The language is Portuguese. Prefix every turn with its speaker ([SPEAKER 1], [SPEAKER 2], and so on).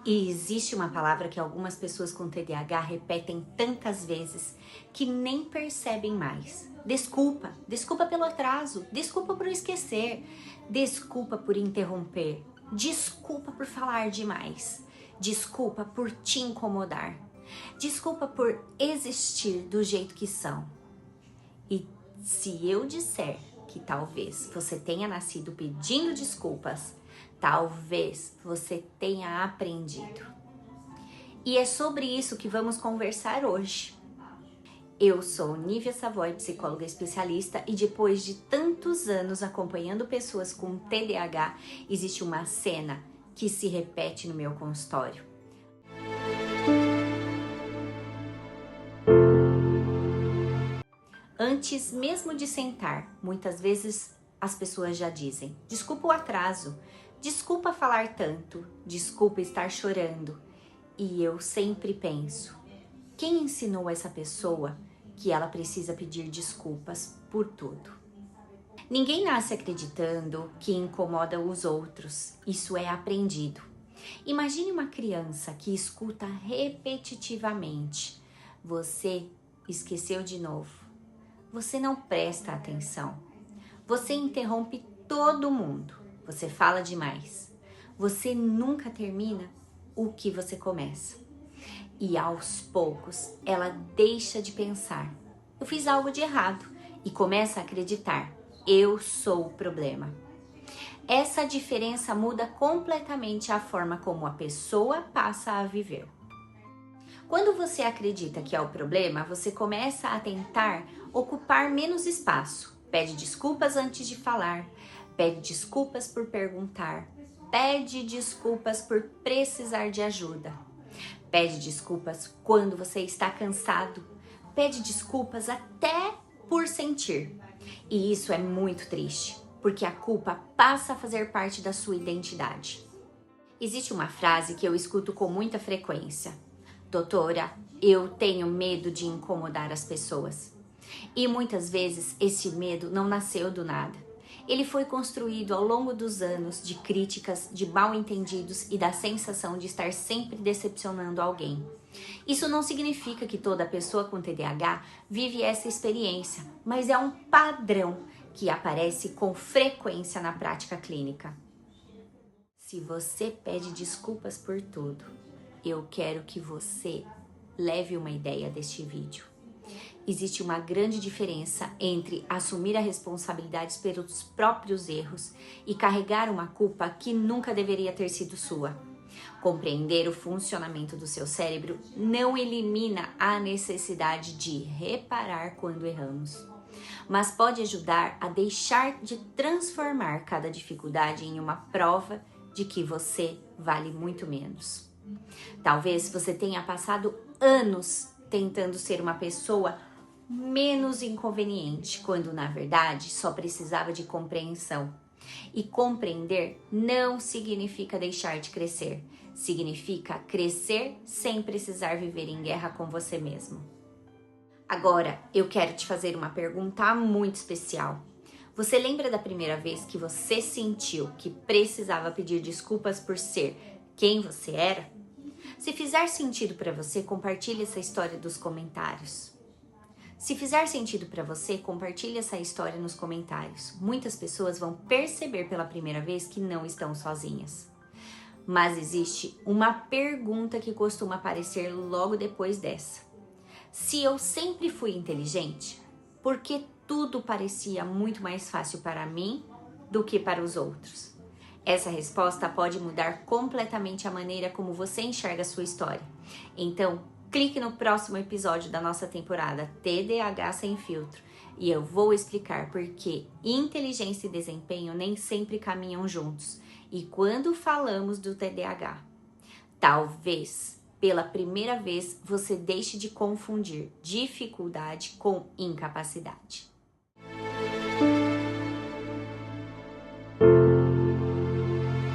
[SPEAKER 1] E existe uma palavra que algumas pessoas com TDAH repetem tantas vezes que nem percebem mais. Desculpa. Desculpa pelo atraso. Desculpa por esquecer. Desculpa por interromper. Desculpa por falar demais. Desculpa por te incomodar. Desculpa por existir do jeito que são. E se eu disser que talvez você tenha nascido pedindo desculpas, talvez você tenha aprendido. E é sobre isso que vamos conversar hoje. Eu sou Nívia Savoy, psicóloga especialista, e depois de tantos anos acompanhando pessoas com TDAH, existe uma cena que se repete no meu consultório. Antes mesmo de sentar, muitas vezes as pessoas já dizem: desculpa o atraso, desculpa falar tanto, desculpa estar chorando. E eu sempre penso: quem ensinou essa pessoa que ela precisa pedir desculpas por tudo? Ninguém nasce acreditando que incomoda os outros, isso é aprendido. Imagine uma criança que escuta repetitivamente: você esqueceu de novo. Você não presta atenção. Você interrompe todo mundo. Você fala demais. Você nunca termina o que você começa. E aos poucos, ela deixa de pensar: eu fiz algo de errado, e começa a acreditar: eu sou o problema. Essa diferença muda completamente a forma como a pessoa passa a viver. Quando você acredita que é o problema, você começa a tentar ocupar menos espaço. Pede desculpas antes de falar, pede desculpas por perguntar, pede desculpas por precisar de ajuda, pede desculpas quando você está cansado, pede desculpas até por sentir. E isso é muito triste, porque a culpa passa a fazer parte da sua identidade. Existe uma frase que eu escuto com muita frequência: doutora, eu tenho medo de incomodar as pessoas. E muitas vezes esse medo não nasceu do nada. Ele foi construído ao longo dos anos de críticas, de mal-entendidos e da sensação de estar sempre decepcionando alguém. Isso não significa que toda pessoa com TDAH vive essa experiência, mas é um padrão que aparece com frequência na prática clínica. Se você pede desculpas por tudo, eu quero que você leve uma ideia deste vídeo. Existe uma grande diferença entre assumir a responsabilidade pelos próprios erros e carregar uma culpa que nunca deveria ter sido sua. Compreender o funcionamento do seu cérebro não elimina a necessidade de reparar quando erramos, mas pode ajudar a deixar de transformar cada dificuldade em uma prova de que você vale muito menos. Talvez você tenha passado anos tentando ser uma pessoa menos inconveniente, quando na verdade só precisava de compreensão. E compreender não significa deixar de crescer, significa crescer sem precisar viver em guerra com você mesmo. Agora, eu quero te fazer uma pergunta muito especial. Você lembra da primeira vez que você sentiu que precisava pedir desculpas por ser quem você era? Se fizer sentido para você, compartilhe essa história nos comentários. Se fizer sentido para você, compartilhe essa história nos comentários. Muitas pessoas vão perceber pela primeira vez que não estão sozinhas. Mas existe uma pergunta que costuma aparecer logo depois dessa. Se eu sempre fui inteligente, por que tudo parecia muito mais fácil para mim do que para os outros? Essa resposta pode mudar completamente a maneira como você enxerga a sua história. Então, clique no próximo episódio da nossa temporada TDAH Sem Filtro e eu vou explicar por que inteligência e desempenho nem sempre caminham juntos. E quando falamos do TDAH, talvez pela primeira vez você deixe de confundir dificuldade com incapacidade.